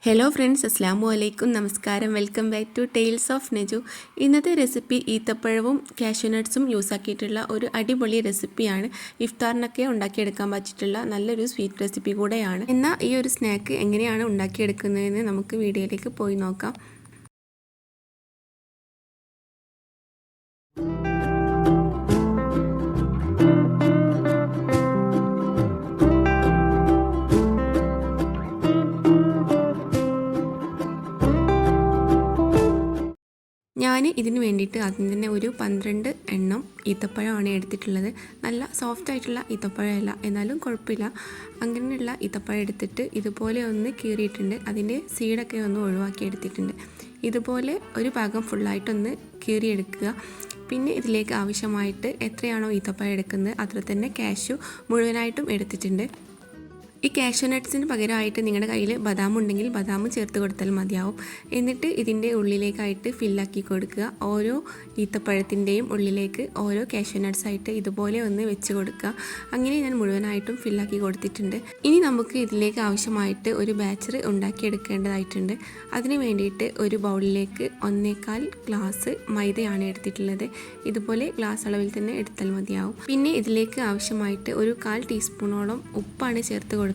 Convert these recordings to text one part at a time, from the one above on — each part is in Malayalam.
ഹലോ ഫ്രണ്ട്സ്, അസ്സലാമു അലൈക്കും. നമസ്കാരം. Welcome back to tales of Naju. ഇന്നത്തെ റെസിപ്പി ഈത്തപ്പഴവും കാഷ്യൂ നട്ട്സും യൂസ് ആക്കിയിട്ടുള്ള ഒരു അടിപൊളി റെസിപ്പിയാണ്. ഇഫ്താറിനൊക്കെ ഉണ്ടാക്കിയെടുക്കാൻ പറ്റിയിട്ടുള്ള നല്ലൊരു സ്വീറ്റ് റെസിപ്പി കൂടെയാണ്. എന്നാൽ ഈ ഒരു സ്നാക്ക് എങ്ങനെയാണ് ഉണ്ടാക്കിയെടുക്കുന്നതെന്ന് നമുക്ക് വീഡിയോയിലേക്ക് പോയി നോക്കാം. ഞാൻ ഇതിന് വേണ്ടിയിട്ട് ആദ്യം തന്നെ ഒരു 12 എണ്ണം ഈത്തപ്പഴമാണ് എടുത്തിട്ടുള്ളത്. നല്ല സോഫ്റ്റ് ആയിട്ടുള്ള ഈത്തപ്പഴമല്ല, എന്നാലും കുഴപ്പമില്ല. അങ്ങനെയുള്ള ഈത്തപ്പഴം എടുത്തിട്ട് ഇതുപോലെ ഒന്ന് കീറിയിട്ടുണ്ട്. അതിൻ്റെ സീഡൊക്കെ ഒന്ന് ഒഴിവാക്കി എടുത്തിട്ടുണ്ട്. ഇതുപോലെ ഒരു ഭാഗം ഫുള്ളായിട്ടൊന്ന് കീറിയെടുക്കുക. പിന്നെ ഇതിലേക്ക് ആവശ്യമായിട്ട് എത്രയാണോ ഈത്തപ്പഴം എടുക്കുന്നത് അത്ര തന്നെ കാഷ്യൂ മുഴുവനായിട്ടും എടുത്തിട്ടുണ്ട്. ഈ കാഷ്യൂ നട്ട്സിന് പകരമായിട്ട് നിങ്ങളുടെ കയ്യിൽ ബദാം ഉണ്ടെങ്കിൽ ബദാം ചേർത്ത് കൊടുത്താൽ മതിയാവും. എന്നിട്ട് ഇതിൻ്റെ ഉള്ളിലേക്കായിട്ട് ഫില്ലാക്കി കൊടുക്കുക. ഓരോ ഈത്തപ്പഴത്തിൻ്റെയും ഉള്ളിലേക്ക് ഓരോ കാഷ്യൂ നട്ട്സ് ആയിട്ട് ഇതുപോലെ ഒന്ന് വെച്ച് കൊടുക്കുക. അങ്ങനെ ഞാൻ മുഴുവനായിട്ടും ഫില്ലാക്കി കൊടുത്തിട്ടുണ്ട്. ഇനി നമുക്ക് ഇതിലേക്ക് ആവശ്യമായിട്ട് ഒരു ബാറ്റർ ഉണ്ടാക്കിയെടുക്കേണ്ടതായിട്ടുണ്ട്. അതിന് വേണ്ടിയിട്ട് ഒരു ബൗളിലേക്ക് 1/4 ഗ്ലാസ് മൈദയാണ് എടുത്തിട്ടുള്ളത്. ഇതുപോലെ ഗ്ലാസ് അളവിൽ തന്നെ എടുത്താൽ മതിയാവും. പിന്നെ ഇതിലേക്ക് ആവശ്യമായിട്ട് ഒരു 1/4 ടീസ്പൂണോളം ഉപ്പാണ് ചേർത്ത് കൊടുക്കുന്നത്.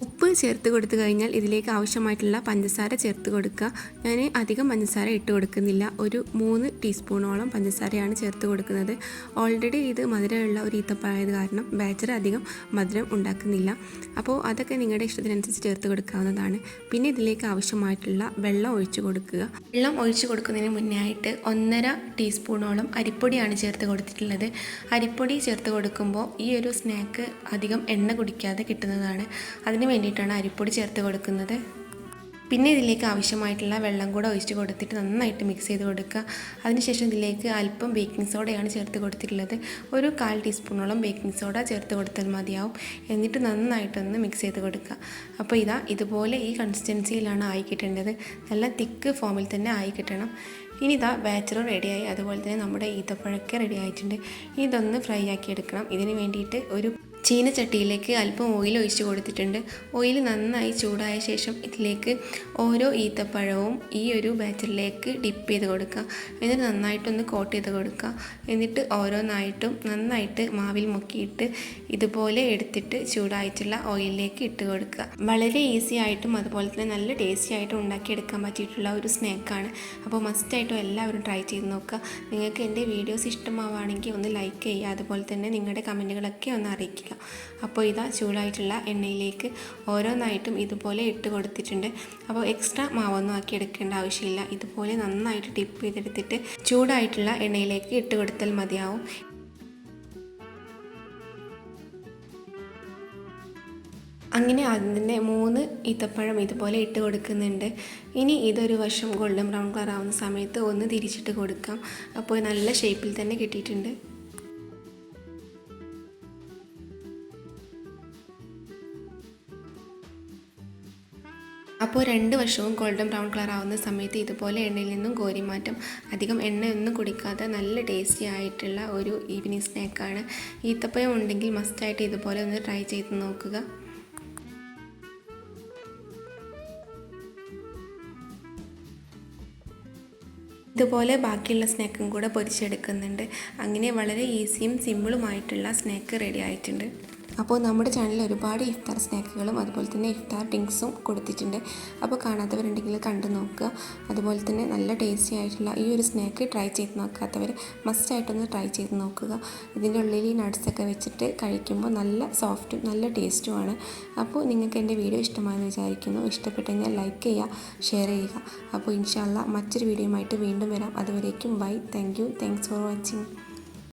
ഉപ്പ് ചേർത്ത് കൊടുത്തു കഴിഞ്ഞാൽ ഇതിലേക്ക് ആവശ്യമായിട്ടുള്ള പഞ്ചസാര ചേർത്ത് കൊടുക്കുക. ഞാൻ അധികം പഞ്ചസാര ഇട്ട് കൊടുക്കുന്നില്ല. ഒരു 3 ടീസ്പൂണോളം പഞ്ചസാരയാണ് ചേർത്ത് കൊടുക്കുന്നത്. ഓൾറെഡി ഇത് മധുരമുള്ള ഒരു ഈത്തപ്പഴമായത് കാരണം ബാറ്റർ അധികം മധുരം ഉണ്ടാക്കുന്നില്ല. അപ്പോൾ അതൊക്കെ നിങ്ങളുടെ ഇഷ്ടത്തിനനുസരിച്ച് ചേർത്ത് കൊടുക്കാവുന്നതാണ്. പിന്നെ ഇതിലേക്ക് ആവശ്യമായിട്ടുള്ള വെള്ളം ഒഴിച്ച് കൊടുക്കുക. വെള്ളം ഒഴിച്ച് കൊടുക്കുന്നതിന് മുന്നേ ആയിട്ട് 1.5 ടീസ്പൂണോളം അരിപ്പൊടിയാണ് ചേർത്ത് കൊടുത്തിട്ടുള്ളത്. അരിപ്പൊടി ചേർത്ത് കൊടുക്കുമ്പോൾ ഈ ഒരു സ്നാക്ക് അധികം എണ്ണ കുടിക്കാതെ കിട്ടുന്നതാണ്. അതിന് വേണ്ടിയിട്ടാണ് അരിപ്പൊടി ചേർത്ത് കൊടുക്കുന്നത്. പിന്നെ ഇതിലേക്ക് ആവശ്യമായിട്ടുള്ള വെള്ളം കൂടെ ഒഴിച്ച് കൊടുത്തിട്ട് നന്നായിട്ട് മിക്സ് ചെയ്ത് കൊടുക്കുക. അതിനുശേഷം ഇതിലേക്ക് അല്പം ബേക്കിംഗ് സോഡയാണ് ചേർത്ത് കൊടുത്തിട്ടുള്ളത്. ഒരു 1/4 ടീസ്പൂണോളം ബേക്കിംഗ് സോഡ ചേർത്ത് കൊടുത്താൽ മതിയാവും. എന്നിട്ട് നന്നായിട്ടൊന്ന് മിക്സ് ചെയ്ത് കൊടുക്കുക. അപ്പോൾ ഇതുപോലെ ഈ കൺസിസ്റ്റൻസിയിലാണ് ആയി കിട്ടേണ്ടത്. നല്ല തിക്ക് ഫോമിൽ തന്നെ ആയി കിട്ടണം. ഇനി ബാറ്റർ റെഡിയായി. അതുപോലെ തന്നെ നമ്മുടെ ഈത്തപ്പഴമൊക്കെ റെഡി ആയിട്ടുണ്ട്. ഇതൊന്ന് ഫ്രൈ ആക്കി എടുക്കണം. ഇതിന് വേണ്ടിയിട്ട് ഒരു ചീനച്ചട്ടിയിലേക്ക് അല്പം ഓയിൽ ഒഴിച്ച് കൊടുത്തിട്ടുണ്ട്. ഓയിൽ നന്നായി ചൂടായ ശേഷം ഇതിലേക്ക് ഓരോ ഈത്തപ്പഴവും ഈ ഒരു ബാറ്ററിലേക്ക് ഡിപ്പ് ചെയ്ത് കൊടുക്കുക. എന്നിട്ട് നന്നായിട്ടൊന്ന് കോട്ട് ചെയ്ത് കൊടുക്കുക. എന്നിട്ട് ഓരോന്നായിട്ടും നന്നായിട്ട് മാവിൽ മുക്കിയിട്ട് ഇതുപോലെ എടുത്തിട്ട് ചൂടായിട്ടുള്ള ഓയിലിലേക്ക് ഇട്ട് കൊടുക്കുക. വളരെ ഈസി ആയിട്ടും അതുപോലെ തന്നെ നല്ല ടേസ്റ്റി ആയിട്ടും ഉണ്ടാക്കിയെടുക്കാൻ പറ്റിയിട്ടുള്ള ഒരു സ്നാക്കാണ്. അപ്പോൾ മസ്റ്റായിട്ടും എല്ലാവരും ട്രൈ ചെയ്ത് നോക്കുക. നിങ്ങൾക്ക് എൻ്റെ വീഡിയോസ് ഇഷ്ടമാവുകയാണെങ്കിൽ ഒന്ന് ലൈക്ക് ചെയ്യുക. അതുപോലെ തന്നെ നിങ്ങളുടെ കമൻറ്റുകളൊക്കെ ഒന്ന് അറിയിക്കുക. അപ്പോൾ ചൂടായിട്ടുള്ള എണ്ണയിലേക്ക് ഓരോന്നായിട്ടും ഇതുപോലെ ഇട്ട് കൊടുത്തിട്ടുണ്ട്. അപ്പോൾ എക്സ്ട്രാ മാവൊന്നും ആക്കി എടുക്കേണ്ട ആവശ്യമില്ല. ഇതുപോലെ നന്നായിട്ട് ടിപ്പ് ചെയ്തെടുത്തിട്ട് ചൂടായിട്ടുള്ള എണ്ണയിലേക്ക് ഇട്ട് കൊടുത്താൽ മതിയാവും. അങ്ങനെ അതിൻ്റെ 3 ഈത്തപ്പഴം ഇതുപോലെ ഇട്ട് കൊടുക്കുന്നുണ്ട്. ഇനി ഇതൊരു വശം ഗോൾഡൻ ബ്രൗൺ കളർ ആവുന്ന സമയത്ത് ഒന്ന് തിരിച്ചിട്ട് കൊടുക്കാം. അപ്പോൾ നല്ല ഷേപ്പിൽ തന്നെ കിട്ടിയിട്ടുണ്ട്. അപ്പോൾ 2 വശവും ഗോൾഡൻ ബ്രൗൺ കളർ ആവുന്ന സമയത്ത് ഇതുപോലെ എണ്ണയിൽ നിന്നും കോരി മാറ്റും. അധികം എണ്ണയൊന്നും കുടിക്കാതെ നല്ല ടേസ്റ്റി ആയിട്ടുള്ള ഒരു ഈവനിങ് സ്നാക്കാണ്. ഈത്തപ്പഴം ഉണ്ടെങ്കിൽ മസ്റ്റായിട്ട് ഇതുപോലെ ഒന്ന് ട്രൈ ചെയ്ത് നോക്കുക. ഇതുപോലെ ബാക്കിയുള്ള സ്നാക്കും കൂടെ പൊരിച്ചെടുക്കുന്നുണ്ട്. അങ്ങനെ വളരെ ഈസിയും സിമ്പിളുമായിട്ടുള്ള സ്നാക്ക് റെഡി ആയിട്ടുണ്ട്. അപ്പോൾ നമ്മുടെ ചാനലിൽ ഒരുപാട് ഇഫ്താർ സ്നാക്കുകളും അതുപോലെ തന്നെ ഇഫ്താർ ഡ്രിങ്ക്സും കൊടുത്തിട്ടുണ്ട്. അപ്പോൾ കാണാത്തവരുണ്ടെങ്കിൽ കണ്ടു നോക്കുക. അതുപോലെ തന്നെ നല്ല ടേസ്റ്റി ആയിട്ടുള്ള ഈ ഒരു സ്നാക്ക് ട്രൈ ചെയ്ത് നോക്കാത്തവർ മസ്റ്റായിട്ടൊന്ന് ട്രൈ ചെയ്ത് നോക്കുക. ഇതിൻ്റെ ഉള്ളിൽ ഈ നട്ട്സൊക്കെ വെച്ചിട്ട് കഴിക്കുമ്പോൾ നല്ല സോഫ്റ്റും നല്ല ടേസ്റ്റുമാണ്. അപ്പോൾ നിങ്ങൾക്ക് എൻ്റെ വീഡിയോ ഇഷ്ടമായെന്ന് വിചാരിക്കുന്നു. ഇഷ്ടപ്പെട്ടു കഴിഞ്ഞാൽ ലൈക്ക് ചെയ്യുക, ഷെയർ ചെയ്യുക. അപ്പോൾ ഇൻഷാ അല്ലാഹ് മറ്റൊരു വീഡിയോയുമായിട്ട് വീണ്ടും വരാം. അതുവരേക്കും ബൈ. Thanks for watching.